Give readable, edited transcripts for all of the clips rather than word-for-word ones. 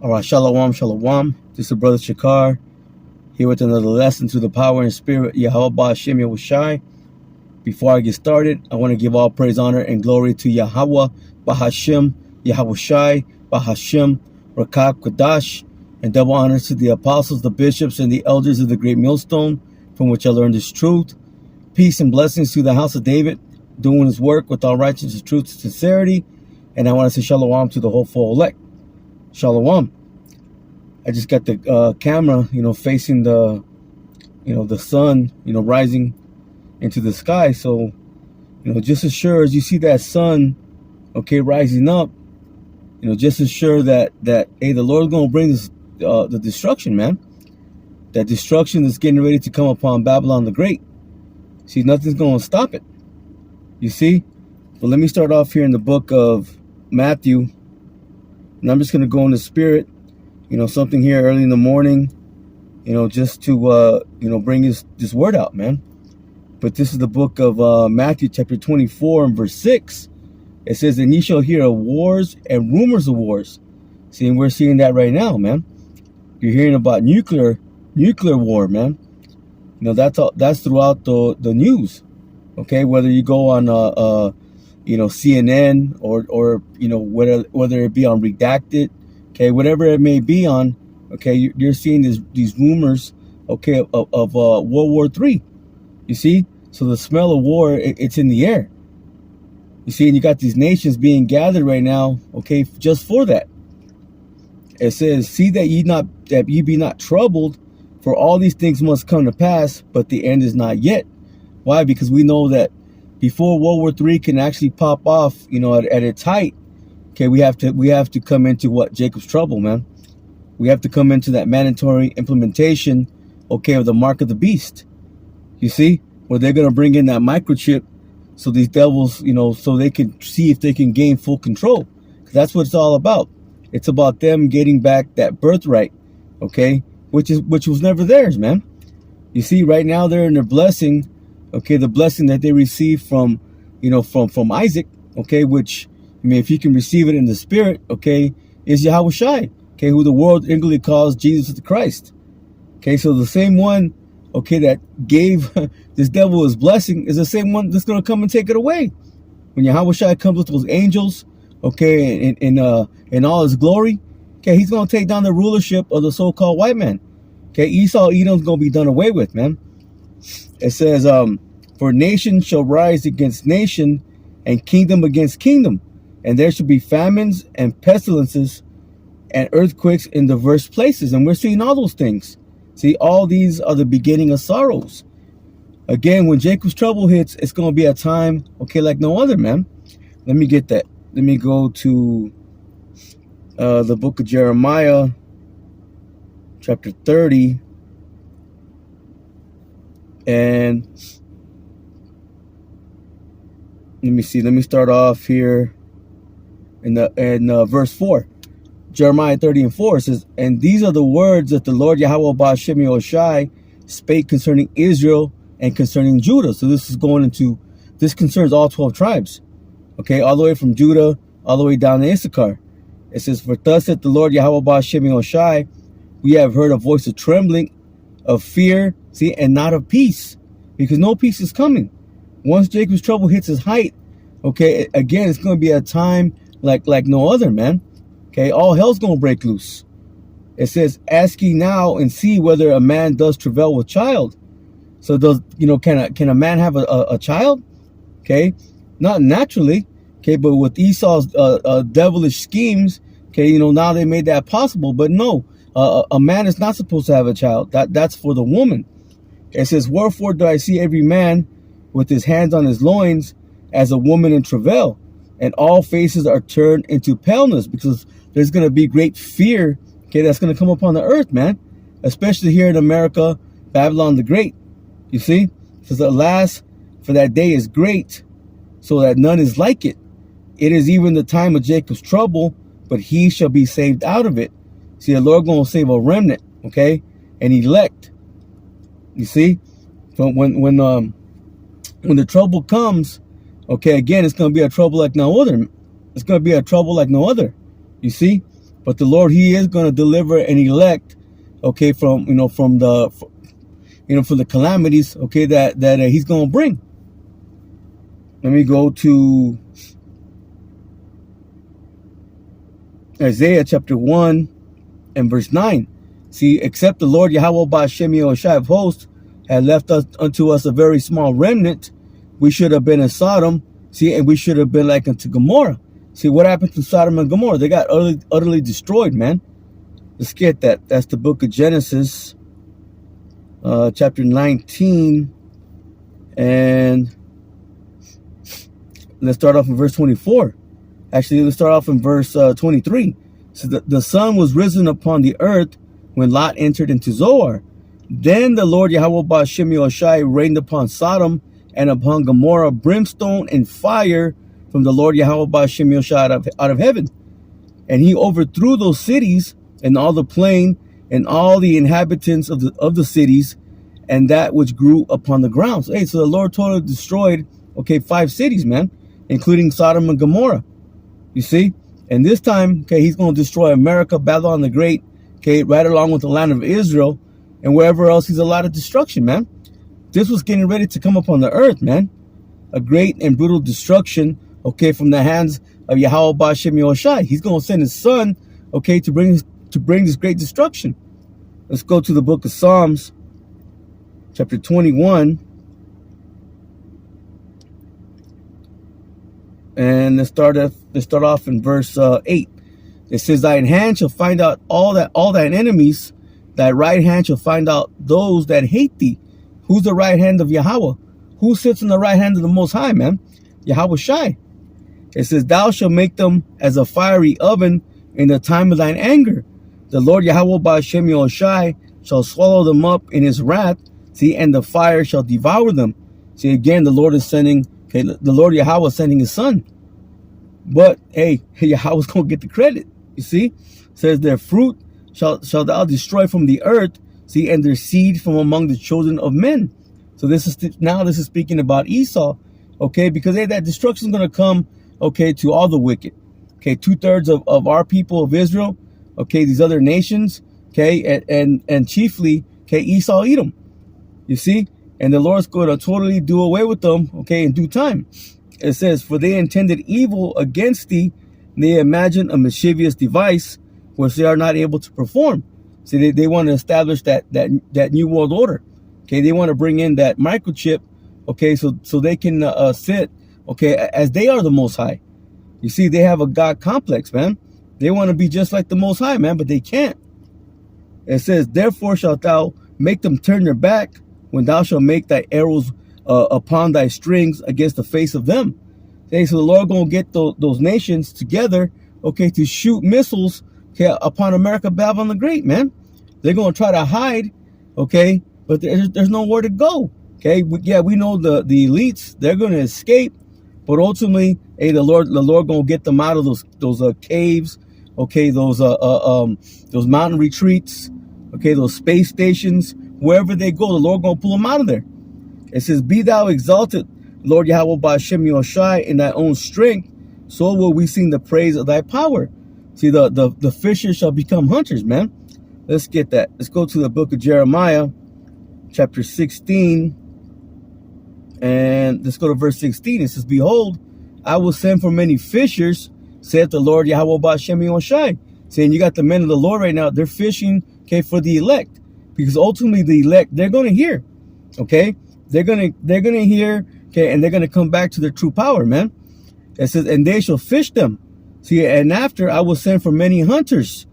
All right, shalom, shalom. This is Brother Shakar here with another lesson to the power and spirit Yahweh Ba'Shem Yahushai. Before I get started, I want to give all praise, honor, and glory to Yahweh Ba'Hashem Yahushai Ba'Hashem Rakak Kadash, and double honors to the apostles, the bishops, and the elders of the great millstone from which I learned this truth. Peace and blessings to the house of David, doing his work with all righteousness, truth, and sincerity. And I want to say shalom to the whole full elect. Shalom. I just got the camera, facing the, the sun, rising into the sky. So, just as sure as you see that sun, rising up, just as sure that hey, the Lord's going to bring this, the destruction, man. That destruction is getting ready to come upon Babylon the Great. See, nothing's going to stop it. You see? But let me start off here in the book of Matthew. And I'm just going to go in the spirit, something here early in the morning, just to, bring this word out, man. But this is the book of Matthew chapter 24 and verse 6. It says, and ye shall hear of wars and rumors of wars. See, and we're seeing that right now, man. You're hearing about nuclear war, man. That's throughout the news. Okay, whether you go on CNN or whether it be on Redacted, okay, whatever it may be on, okay, you're seeing these rumors, okay, of World War III. You see, so the smell of war, it's in the air. You see, and you got these nations being gathered right now, okay, just for that. It says, see that ye be not troubled, for all these things must come to pass, but the end is not yet. Why? Because we know that before World War III can actually pop off, at its height, okay, we have to come into what? Jacob's trouble, man. We have to come into that mandatory implementation, okay, of the mark of the beast. You see, where they're gonna bring in that microchip, so these devils, so they can see if they can gain full control. 'Cause that's what it's all about. It's about them getting back that birthright, okay, which was never theirs, man. You see, right now they're in their blessing, okay, the blessing that they received from, from Isaac, okay, which, if you can receive it in the spirit, okay, is Yahushai, okay, who the world English calls Jesus the Christ. Okay, so the same one, okay, that gave this devil his blessing is the same one that's going to come and take it away. When Yahushai comes with those angels, okay, in all his glory, okay, he's going to take down the rulership of the so-called white man. Okay, Esau, Edom's going to be done away with, man. It says, for nation shall rise against nation, and kingdom against kingdom, and there shall be famines and pestilences and earthquakes in diverse places. And we're seeing all those things. See, all these are the beginning of sorrows. Again, when Jacob's trouble hits, it's going to be a time, okay, like no other, man. Let me get that. Let me go to the book of Jeremiah, chapter 30. And let me see. Let me start off here in verse 4. Jeremiah 30 and 4 says, and these are the words that the Lord Yahweh Ba'Shem Yahushai spake concerning Israel and concerning Judah. So this concerns all 12 tribes. Okay, all the way from Judah, all the way down to Issachar. It says, for thus saith the Lord Yahweh Ba'Shem Yahushai, we have heard a voice of trembling, of fear, see, and not of peace, because no peace is coming. Once Jacob's trouble hits his height, okay, again, it's going to be a time like no other, man. Okay, all hell's going to break loose. It says, ask ye now and see whether a man does travail with child. So does, can a man have a child? Okay, not naturally. Okay, but with Esau's devilish schemes, okay, now they made that possible. But no, a man is not supposed to have a child. That's for the woman. It says, wherefore do I see every man with his hands on his loins as a woman in travail, and all faces are turned into paleness, because there's going to be great fear, okay, that's going to come upon the earth, man, especially here in America, Babylon the Great. You see, says, alas, for that day is great, so that none is like it. It is even the time of Jacob's trouble, but he shall be saved out of it. See, the Lord going to save a remnant, okay, an elect. You see, so when the trouble comes, okay, again, it's going to be a trouble like no other. It's going to be a trouble like no other. You see, But the Lord, He is going to deliver and elect, okay, from from the from the calamities, okay, that He's going to bring. Let me go to Isaiah chapter 1 and verse 9. See, except the Lord Yahweh Ba'Shem Yehoshai of hosts had left us unto us a very small remnant, we should have been in Sodom. See, and we should have been like unto Gomorrah. See, what happened to Sodom and Gomorrah? They got utterly destroyed, man. Let's get that. That's the book of Genesis, chapter 19. And let's start off in verse 24. Actually, let's start off in verse 23. So the sun was risen upon the earth when Lot entered into Zoar. Then the Lord Yahweh Ba'Shem Yehoshai rained upon Sodom and upon Gomorrah brimstone and fire from the Lord Yahweh Ba'Shem Yehoshai out of heaven. And He overthrew those cities and all the plain and all the inhabitants of the cities and that which grew upon the ground. So, hey, so the Lord totally destroyed, okay, 5 cities, man, including Sodom and Gomorrah. You see? And this time, okay, He's going to destroy America, Babylon the Great, okay, right along with the land of Israel and wherever else He's a lot of destruction, man. This was getting ready to come upon the earth, man. A great and brutal destruction, okay, from the hands of Yahweh Ba'Shem Yehoshai. He's going to send His Son, okay, to bring this great destruction. Let's go to the book of Psalms, chapter 21. And let's start off in verse 8. It says, "Thine hand shall find out all thine enemies. Thy right hand shall find out those that hate thee." Who's the right hand of Yahweh? Who sits in the right hand of the Most High, man? Yahweh Shai. It says, "Thou shalt make them as a fiery oven in the time of thine anger. The Lord Yahweh Ba'Shem Yehoshai shall swallow them up in His wrath. See, and the fire shall devour them." See, again, the Lord is sending, okay, the Lord Yahweh is sending His Son. But, hey, Yahweh's going to get the credit. You see? It says, "Their fruit shall thou destroy from the earth. See, and their seed from among the children of men." So this is speaking about Esau. Okay, because, hey, that destruction is going to come, okay, to all the wicked. Okay, 2/3 of our people of Israel. Okay, these other nations. Okay, and chiefly, okay, Esau, Edom. You see? And the Lord's going to totally do away with them, okay, in due time. It says, "For they intended evil against thee, and they imagined a mischievous device, which they are not able to perform." See, they want to establish that new world order. Okay, they want to bring in that microchip, okay, so they can sit, okay, as they are the Most High. You see, they have a God complex, man. They want to be just like the Most High, man, but they can't. It says, "Therefore shalt thou make them turn their back, when thou shalt make thy arrows upon thy strings against the face of them." Okay, so the Lord going to get those nations together, okay, to shoot missiles, okay, upon America, Babylon the Great, man. They're going to try to hide, okay, but there's nowhere to go. Okay, we know the elites, they're going to escape, but ultimately, hey, the Lord going to get them out of those caves, okay, those mountain retreats, okay, those space stations, wherever they go, the Lord going to pull them out of there. It says, "Be thou exalted, Lord Yahweh Ba'Shem Yehoshai, in thy own strength, so will we sing the praise of thy power." See, the fishers shall become hunters, man. Let's get that. Let's go to the book of Jeremiah, chapter 16. And let's go to verse 16. It says, "Behold, I will send for many fishers, saith the Lord Yahweh Ba'Shem Yehoshai." Saying, you got the men of the Lord right now. They're fishing, okay, for the elect. Because ultimately the elect, they're going to hear. Okay? They're gonna hear, okay, and they're gonna come back to their true power, man. It says, "And they shall fish them. See, and after I will send for many hunters,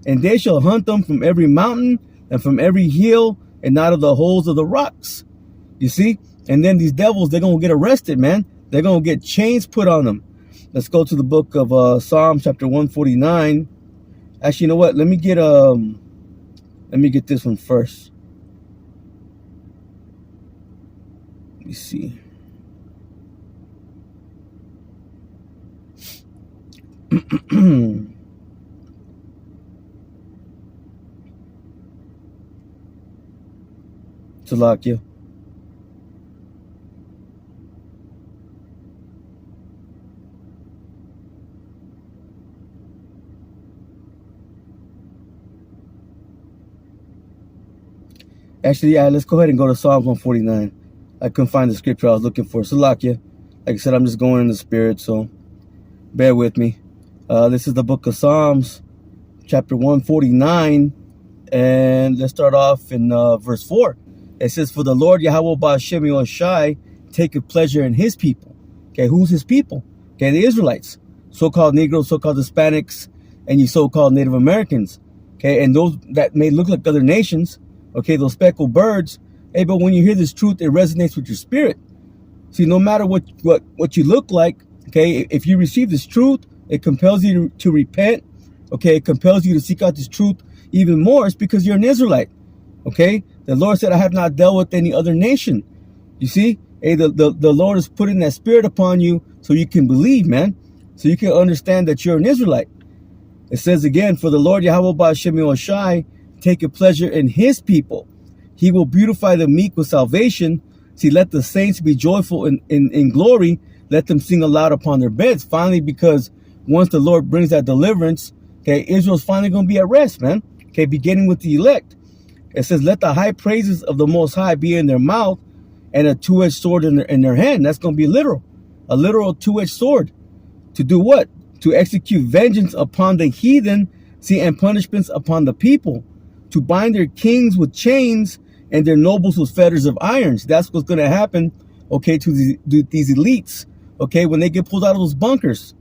and they shall hunt them from every mountain and from every hill and out of the holes of the rocks." You see? And then these devils, they're gonna get arrested, man. They're gonna get chains put on them. Let's go to the book of Psalm chapter 149. Actually, you know what? Let me get this one first. Let me see. Salakia. Actually, yeah, let's go ahead and go to Psalms 149. I couldn't find the scripture I was looking for. Salakia. Like I said, I'm just going in the spirit, so bear with me. This is the book of Psalms, chapter 149. And let's start off in verse 4. It says, for the Lord Yahweh Ba'ashem Yoshai taketh pleasure in his people. Okay, who's his people? Okay, the Israelites. So-called Negroes, so-called Hispanics, and you so-called Native Americans. Okay, and those that may look like other nations. Okay, those speckled birds. Hey, but when you hear this truth, it resonates with your spirit. See, no matter what you look like, okay, if you receive this truth, it compels you to repent. Okay, it compels you to seek out this truth even more. It's because you're an Israelite. Okay, the Lord said, I have not dealt with any other nation. You see, hey, the Lord is putting that spirit upon you so you can believe, man. So you can understand that you're an Israelite. It says again, for the Lord Yahweh Ba'ashem Yoshai taketh pleasure in his people. He will beautify the meek with salvation. See, let the saints be joyful in glory. Let them sing aloud upon their beds. Finally, because once the Lord brings that deliverance, okay, Israel's finally going to be at rest, man. Okay, beginning with the elect. It says, let the high praises of the Most High be in their mouth and a two-edged sword in their hand. That's going to be literal. A literal two-edged sword. To do what? To execute vengeance upon the heathen, see, and punishments upon the people. To bind their kings with chains and their nobles with fetters of irons. That's what's going to happen, okay, to these elites, okay, when they get pulled out of those bunkers,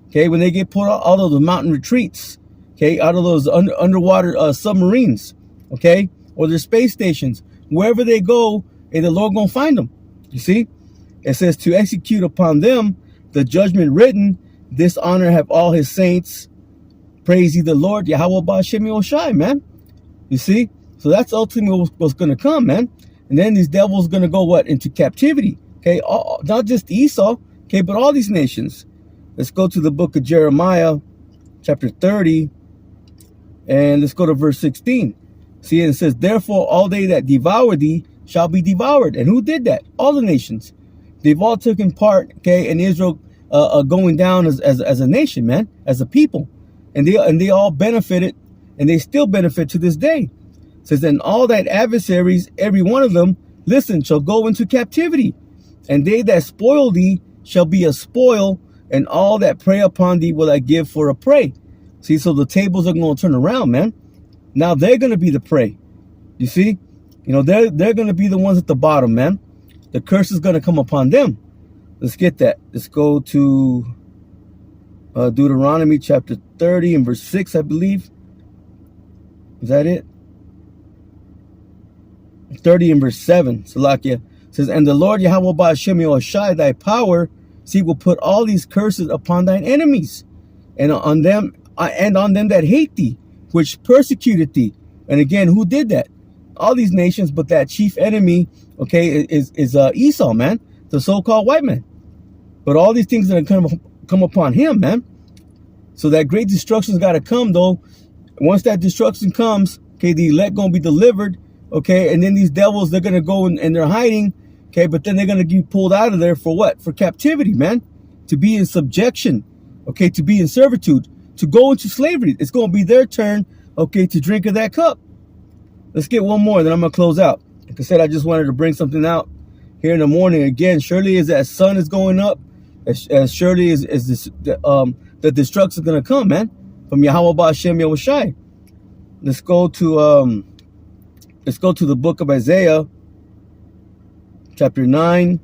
okay, when they get pulled out of the mountain retreats, okay, out of those underwater submarines, okay, or their space stations. Wherever they go, and the Lord going to find them. You see? It says, to execute upon them the judgment written, this honor have all his saints. Praise ye the Lord, Yahweh Ba'ashem Yoshai, man. You see? So that's ultimately what's going to come, man. And then these devils going to go, what? Into captivity. Okay? Not just Esau, okay, but all these nations. Let's go to the book of Jeremiah, chapter 30. And let's go to verse 16. See, it says, therefore all they that devour thee shall be devoured. And who did that? All the nations. They've all taken part, okay, in Israel going down as a nation, man, as a people. And they all benefited, and they still benefit to this day. It says, and all that adversaries, every one of them, listen, shall go into captivity. And they that spoil thee shall be a spoil, and all that prey upon thee will I give for a prey. See, so the tables are going to turn around, man. Now they're going to be the prey. You see? You know, they're going to be the ones at the bottom, man. The curse is going to come upon them. Let's get that. Let's go to Deuteronomy chapter 30 and verse 6, I believe. Is that it? 30 and verse 7. Salakia says, and the Lord Yahweh Ba'ashem Yoshai, thy power, see, will put all these curses upon thine enemies, and on them that hate thee, which persecuted thee. And again, who did that? All these nations, but that chief enemy, okay, is Esau, man, the so-called white man. But all these things are going to come upon him, man. So that great destruction's got to come, though. Once that destruction comes, okay, the elect going to be delivered, okay, and then these devils, they're going to go and they're hiding, okay, but then they're going to get pulled out of there for what? For captivity, man. To be in subjection, okay, to be in servitude, to go into slavery. It's going to be their turn, okay, to drink of that cup. Let's get one more, then I'm going to close out. Like I said, I just wanted to bring something out here in the morning. Again, surely as that sun is going up, as surely as this, the destruction is going to come, man, from Yahweh Ba'ashem Yoshai. Let's go to the book of Isaiah, chapter 9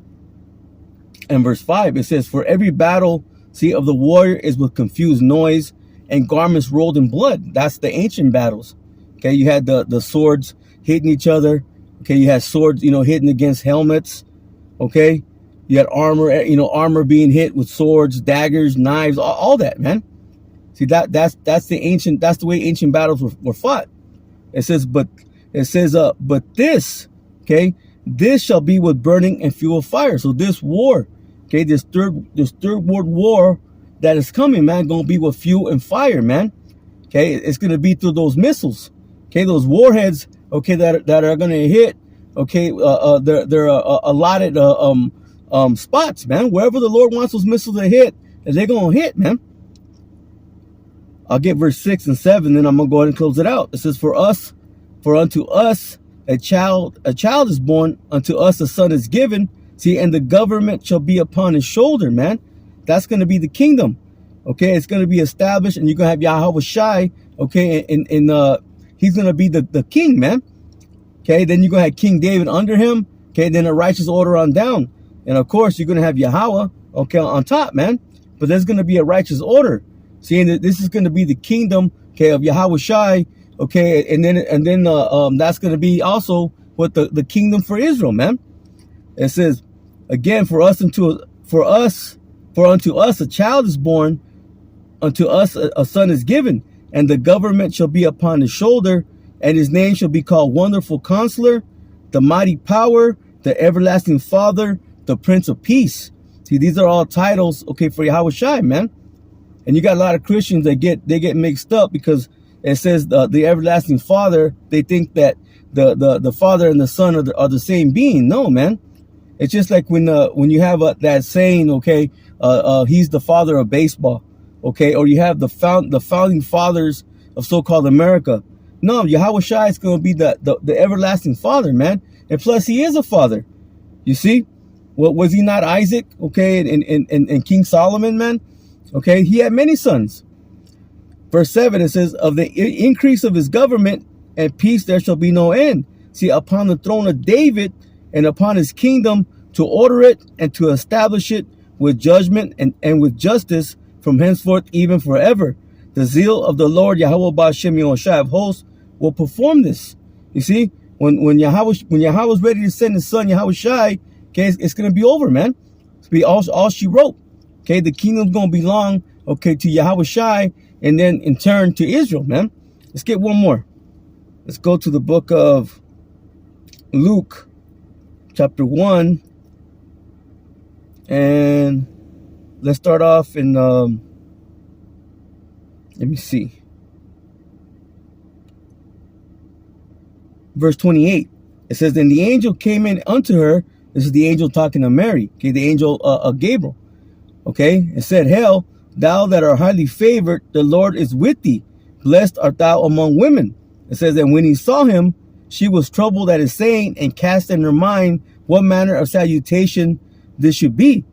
and verse 5. It says, for every battle, see, of the warrior is with confused noise and garments rolled in blood. That's the ancient battles. Okay, you had the swords hitting each other. Okay, you had swords, you know, hitting against helmets. Okay, you had armor, you know, armor being hit with swords, daggers, knives, all that, man. See, that's the way ancient battles were fought. It says, but this, okay, this shall be with burning and fuel fire. So this war, okay, this third world war that is coming, man, gonna be with fuel and fire, man. Okay, it's gonna be through those missiles. Okay, those warheads, okay, that are going to hit, okay, they're allotted spots, man. Wherever the Lord wants those missiles to hit, they're going to hit, man. I'll get verse 6 and 7, then I'm going to go ahead and close it out. It says, for unto us a child is born, unto us a son is given. See, and the government shall be upon his shoulder, man. That's going to be the kingdom. Okay, it's going to be established, and you're going to have Yahweh Shai, okay, and he's going to be the king, man. Okay, then you're going to have King David under him. Okay, then a righteous order on down. And of course, you're going to have Yahweh, okay, on top, man. But there's going to be a righteous order. See, and this is going to be the kingdom, okay, of Yahweh Shai, okay, and then that's going to be also what the kingdom for Israel, man. It says, again, for unto us a child is born, unto us a son is given, and the government shall be upon his shoulder, and his name shall be called Wonderful Counselor, the Mighty Power, the Everlasting Father, the Prince of Peace. See, these are all titles, okay, for Yahweh Shai, man. And you got a lot of Christians that get mixed up because it says the Everlasting Father. They think that the Father and the Son are the same being. No, man. It's just like when you have that saying, okay, he's the father of baseball, okay, or you have the founding fathers of so-called America. No, Yahweh Shai is going to be the everlasting Father, man. And plus, he is a father. You see, what was he not Isaac? Okay, and King Solomon, man. Okay, he had many sons. Verse 7, it says, of the increase of his government and peace there shall be no end. See, upon the throne of David and upon his kingdom, to order it and to establish it with judgment and with justice from henceforth even forever. The zeal of the Lord Yahweh Ba'Shem Yahushai of hosts will perform this. You see, when Yahweh's ready to send his son Yahweh Shai, okay, it's going to be over, man. It's be all she wrote. Okay, the kingdom's going to belong, okay, to Yahweh Shai, and then in turn to Israel, man. Let's get one more. Let's go to the book of Luke, chapter 1, and let's start off in, let me see, verse 28. It says, then the angel came in unto her. This is the angel talking to Mary, okay, the angel Gabriel. Okay, it said, hail, thou that art highly favored, the Lord is with thee. Blessed art thou among women. It says, and when he saw him, she was troubled at his saying, and cast in her mind what manner of salutation this should be.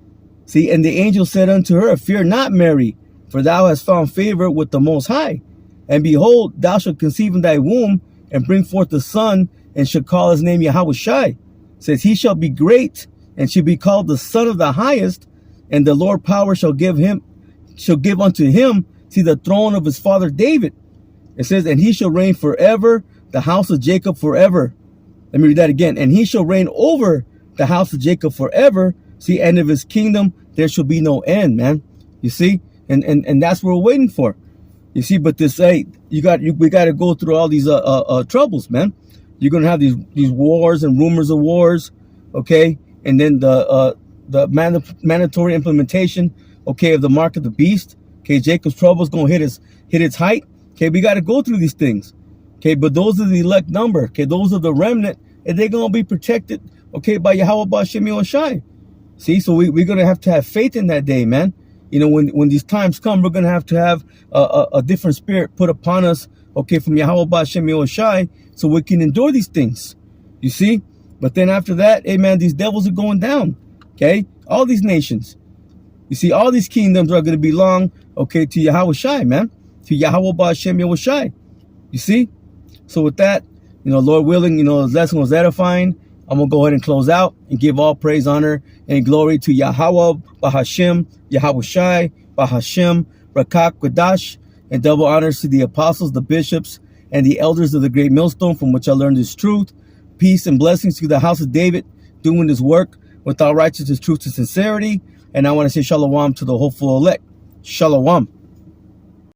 See, and the angel said unto her, fear not, Mary, for thou hast found favor with the Most High. And behold, thou shalt conceive in thy womb, and bring forth a son, and shall call his name Yahweh Shai. It says, he shall be great, and shall be called the Son of the Highest. And the Lord power shall give unto him, see, the throne of his father David. It says, and he shall reign forever, the house of Jacob forever. Let me read that again. And he shall reign over the house of Jacob forever. See, and of his kingdom there shall be no end, man. You see, and that's what we're waiting for. You see, but this, hey, we got to go through all these troubles, man. You're gonna have these wars and rumors of wars, okay, and then the mandatory implementation, okay, of the mark of the beast. Okay, Jacob's trouble is gonna hit its height. Okay, we got to go through these things. Okay, but those are the elect number. Okay, those are the remnant, and they're gonna be protected. Okay, by Yahweh Ba'Shem Yahushai. See, so we're gonna have to have faith in that day, man. You know, when these times come, we're gonna have to have a different spirit put upon us. Okay, from Yahweh Ba'Shem Yahushai, so we can endure these things. You see, but then after that, hey man, these devils are going down. Okay, all these nations. You see, all these kingdoms are going to belong, okay, to Yahweh Shai, man. To Yahweh Ba'Shem Yahushai. You see? So with that, you know, Lord willing, you know, this lesson was edifying. I'm going to go ahead and close out and give all praise, honor, and glory to Yahweh Ba'Hashem, Yahweh Shai, Ba'Hashem, Rakak, Quadash, and double honors to the apostles, the bishops, and the elders of the great millstone from which I learned this truth. Peace and blessings to the house of David, doing this work with all righteousness, truth, and sincerity. And I want to say shalom to the hopeful elect. Shalom.